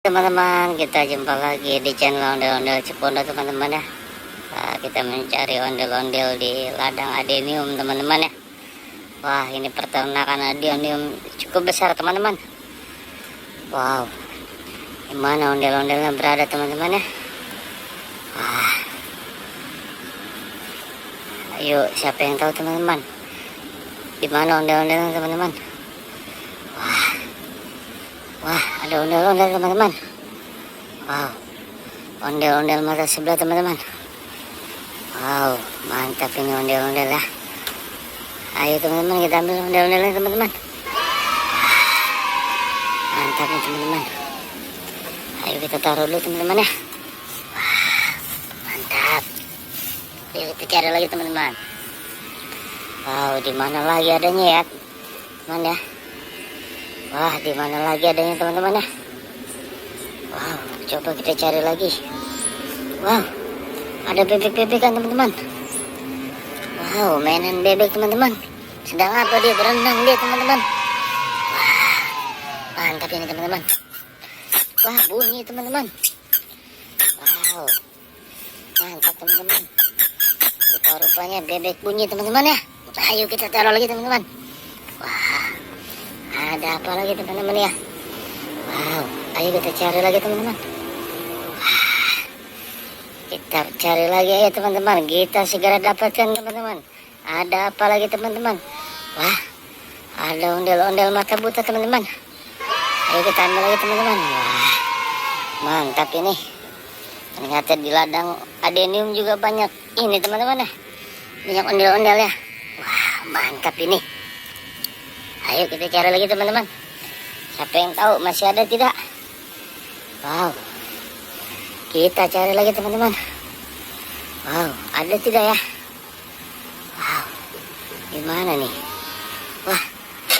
Teman-teman, kita jumpa lagi di channel Ondel-Ondel Cipondo teman-teman ya. Nah, kita mencari ondel-ondel di ladang adenium teman-teman ya. Wah, ini peternakan adenium cukup besar teman-teman. Wow, di mana ondel-ondelnya berada teman-teman ya. Wah, ayo siapa yang tahu teman-teman, di mana ondel-ondelnya teman-teman. Wah, ada ondel-ondel teman-teman. Wow, ondel-ondel mata sebelah teman-teman. Wow, mantap ini ondel-ondel ya. Ayo teman-teman, kita ambil ondel-ondelnya teman-teman. Mantap nih teman-teman. Ayo kita taruh dulu teman-teman ya. Wah, mantap. Ayo kita cari lagi teman-teman. Wow, di mana lagi adanya ya teman ya. Wah, di mana lagi adanya teman-teman ya. Wow, coba kita cari lagi. Wow, ada bebek-bebek kan teman-teman. Wow, mainan bebek teman-teman. Sedang apa dia, berenang dia teman-teman. Wah, mantap ini teman-teman. Wah, bunyi teman-teman. Wow, mantap teman-teman. Rupa-rupanya bebek bunyi teman-teman ya. Ayo kita taruh lagi teman-teman. Wah, ada apa lagi teman-teman ya. Wow, ayo kita cari lagi teman-teman. Wah, kita cari lagi ya teman-teman. Kita segera dapatkan teman-teman. Ada apa lagi teman-teman. Wah, ada ondel-ondel mata buta teman-teman. Ayo kita ambil lagi teman-teman. Wah, mantap ini. Ternyata di ladang adenium juga banyak ini teman-teman ya. Banyak ondel-ondel ya. Wah, mantap ini. Ayo kita cari lagi teman-teman. Siapa yang tahu masih ada tidak? Wow, kita cari lagi teman-teman. Wow, ada tidak ya? Wow, gimana nih? Wah,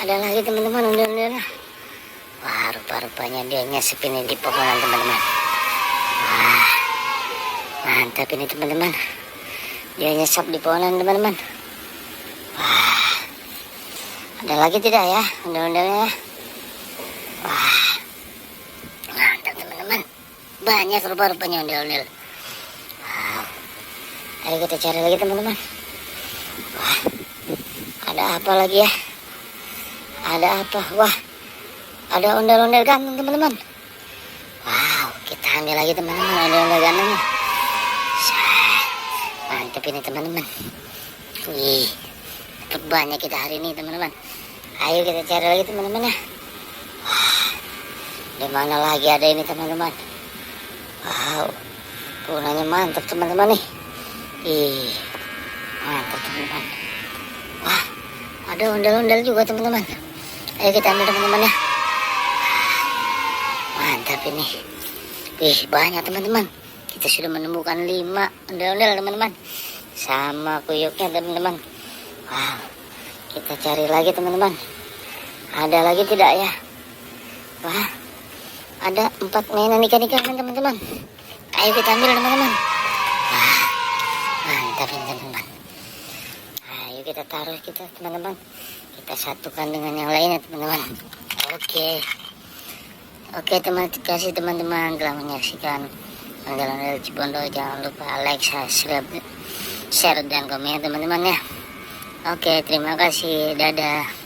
ada lagi teman-teman ondel-ondelnya. Wah, rupa-rupanya dia nyesep ini di pohonan teman-teman. Wah, mantap ini teman-teman. Dia nyesap di pohonan teman-teman. Wah, ada lagi tidak ya ondel-ondelnya? Wah, mantap teman-teman. Banyak rupa-rupanya ondel-ondel. Wow, ayo kita cari lagi teman-teman. Wah, ada apa lagi ya? Ada apa? Wah, ada ondel-ondel ganteng teman-teman. Wow, kita ambil lagi teman-teman ondel-ondel gantengnya. Mantap ini teman-teman. Wih, banyak kita hari ini teman-teman. Ayo kita cari lagi teman-teman ya. Wah, di mana lagi ada ini teman-teman. Wow, punanya mantap teman-teman nih. Ih, mantap teman-teman. Wah, ada ondel-ondel juga teman-teman. Ayo kita ambil teman-teman ya. Mantap ini. Wih, banyak teman-teman. Kita sudah menemukan 5 ondel-ondel teman-teman. Sama kuyuknya teman-teman. Wow, kita cari lagi teman-teman. Ada lagi tidak ya? Wah, ada 4 mainan ikan-ikan teman-teman. Ayo kita ambil teman-teman. Wah, mantap ini teman-teman. Ayo kita taruh kita teman-teman. Kita satukan dengan yang lainnya teman-teman. Oke, terima kasih teman-teman telah menyaksikan ondel-ondel Cipondo. Jangan lupa like, subscribe, share dan komen teman-teman ya. Oke, terima kasih. Dadah.